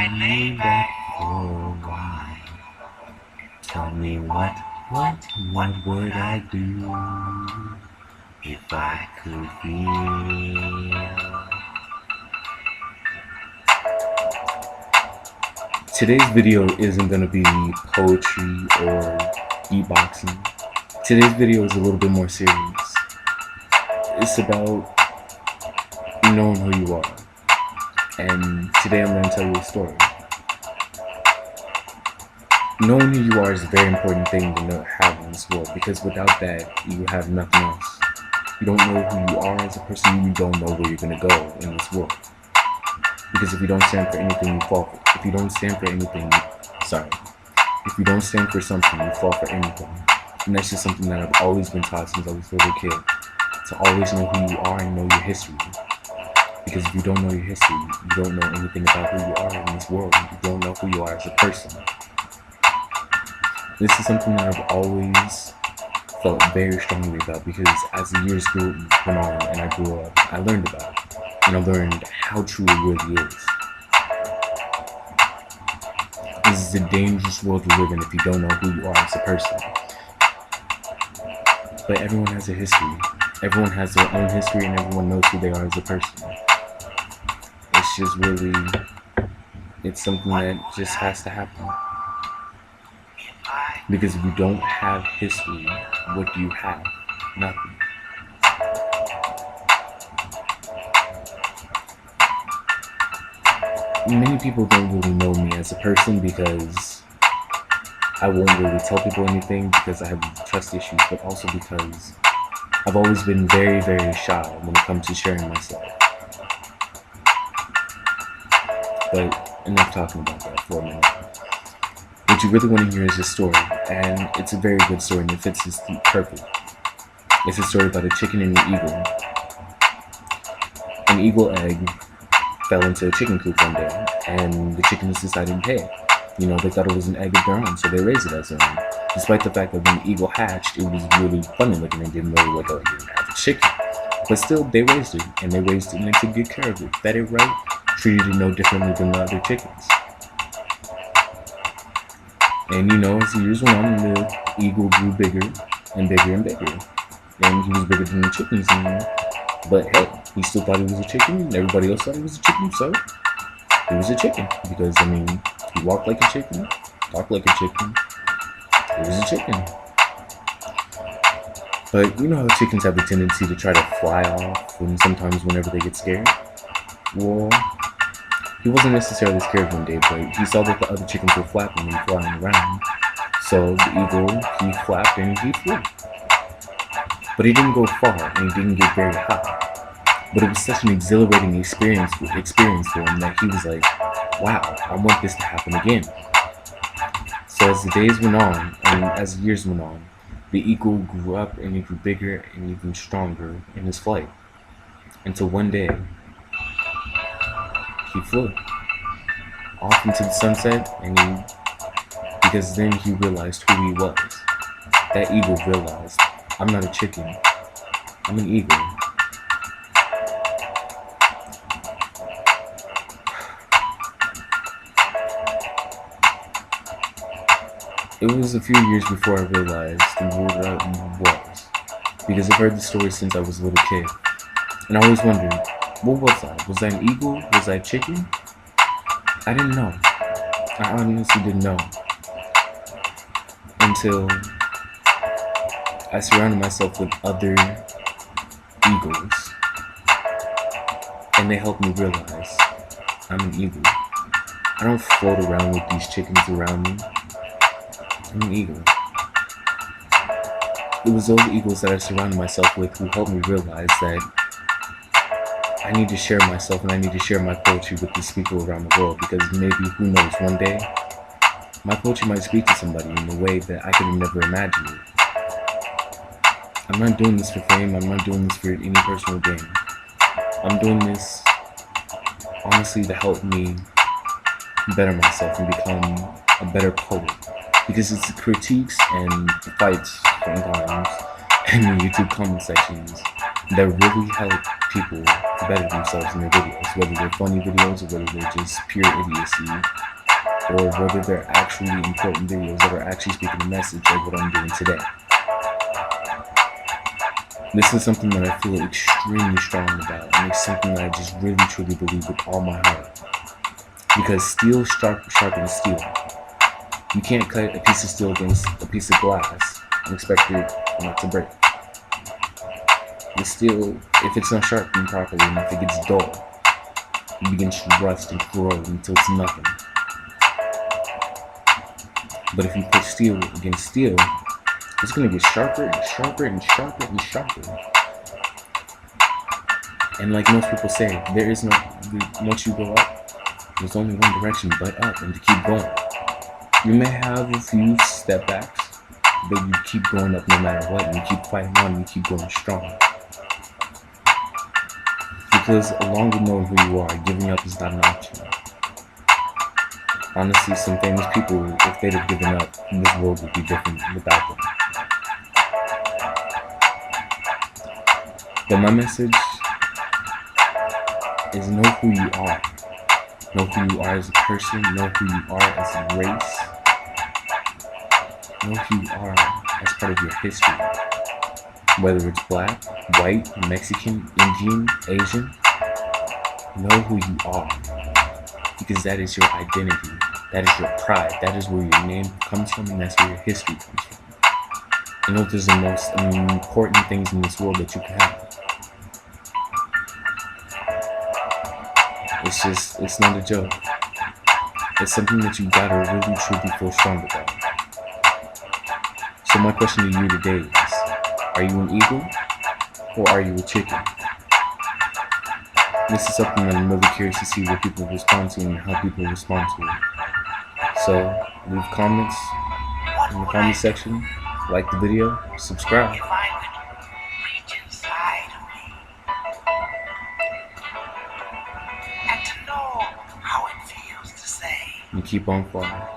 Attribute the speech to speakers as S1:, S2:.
S1: lay back for a while. Tell me what would I do if I could feel? Today's video isn't gonna be poetry or beatboxing. Today's video is a little bit more serious. It's about knowing who you are. And today I'm gonna tell you a story. Knowing who you are is a very important thing to have in this world, because without that, you have nothing else. You don't know who you are as a person, you don't know where you're going to go in this world. Because if you don't stand for anything, you fall for it. If you don't stand for anything, if you don't stand for something, you fall for anything. And that's just something that I've always been taught since I was a little kid. To always know who you are and know your history. Because if you don't know your history, you don't know anything about who you are in this world. You don't know who you are as a person. This is something that I've always felt very strongly about, because as the years went on and I grew up, I learned about it. And I learned how true it really is. This is a dangerous world to live in if you don't know who you are as a person. But everyone has a history. Everyone has their own history and everyone knows who they are as a person. It's just really, it's something that just has to happen. Because if you don't have history, what do you have? Nothing. Many people don't really know me as a person because I won't really tell people anything because I have trust issues, but also because I've always been very, very shy when it comes to sharing myself. But enough talking about that for a minute. What you really want to hear is a story, and it's a very good story, and it fits this perfect. It's a story about a chicken and an eagle. An eagle egg fell into a chicken coop one day, and the chickens decided, hey, they thought it was an egg of their own, so they raised it as their own. Despite the fact that when the eagle hatched, it was really funny looking and didn't really look like an average chicken. But still, they raised it, and they took good care of it, fed it right, treated it no differently than the other chickens. And as the years went on, the eagle grew bigger and bigger and bigger. And he was bigger than the chickens. But hey, he still thought he was a chicken, and everybody else thought he was a chicken, so he was a chicken. Because, he walked like a chicken, talked like a chicken, he was a chicken. But you know how chickens have a tendency to try to fly off sometimes whenever they get scared? Well, he wasn't necessarily scared one day, but he saw that the other chickens were flapping and flying around. So the eagle, he flapped and he flew. But he didn't go far, and he didn't get very high. But it was such an exhilarating experience for him that he was like, wow, I want this to happen again. So as the days went on, and as the years went on, the eagle grew up and he grew bigger and even stronger in his flight. Until one day, he flew off into the sunset, and because then he realized who he was. That eagle realized, I'm not a chicken, I'm an eagle. It was a few years before I realized who I was, because I've heard the story since I was a little kid, and I always wondered, what was I? Was I an eagle? Was I a chicken? I didn't know. I honestly didn't know. Until I surrounded myself with other eagles, and they helped me realize I'm an eagle. I don't float around with these chickens around me. I'm an eagle. It was those eagles that I surrounded myself with who helped me realize that I need to share myself and I need to share my poetry with these people around the world, because maybe, who knows, one day my poetry might speak to somebody in a way that I could have never imagined it. I'm not doing this for fame, I'm not doing this for any personal gain. I'm doing this honestly to help me better myself and become a better poet. Because it's the critiques and the fights sometimes in the YouTube comment sections that really help people better themselves in their videos, whether they're funny videos or whether they're just pure idiocy, or whether they're actually important videos that are actually speaking a message like what I'm doing today. This is something that I feel extremely strong about, and it's something that I just really truly believe with all my heart. Because steel sharpens steel. You can't cut a piece of steel against a piece of glass and expect it not to break. The steel, if it's not sharpened properly and if it gets dull, it begins to rust and corrode until it's nothing. But if you put steel against steel, it's going to get sharper and sharper and sharper and sharper. And like most people say, there is no, once you go up, there's only one direction but up, and to keep going. You may have a few step backs, but you keep going up no matter what, and you keep fighting on and you keep going strong. Because along with knowing who you are, giving up is not an option. Honestly, some famous people, if they'd have given up, this world would be different without them. But my message is know who you are. Know who you are as a person, know who you are as a race, know who you are as part of your history. Whether it's black, white, Mexican, Indian, Asian, know who you are. Because that is your identity, that is your pride, that is where your name comes from, and that's where your history comes from. You know, those are the most important things in this world that you can have. It's not a joke. It's something that you gotta really truly feel strong about. So my question to you today is, are you an eagle or are you a chicken? This is something that I'm really curious to see what people respond to and how people respond to it. So leave comments in the comment section, like the video, subscribe. And keep on flying.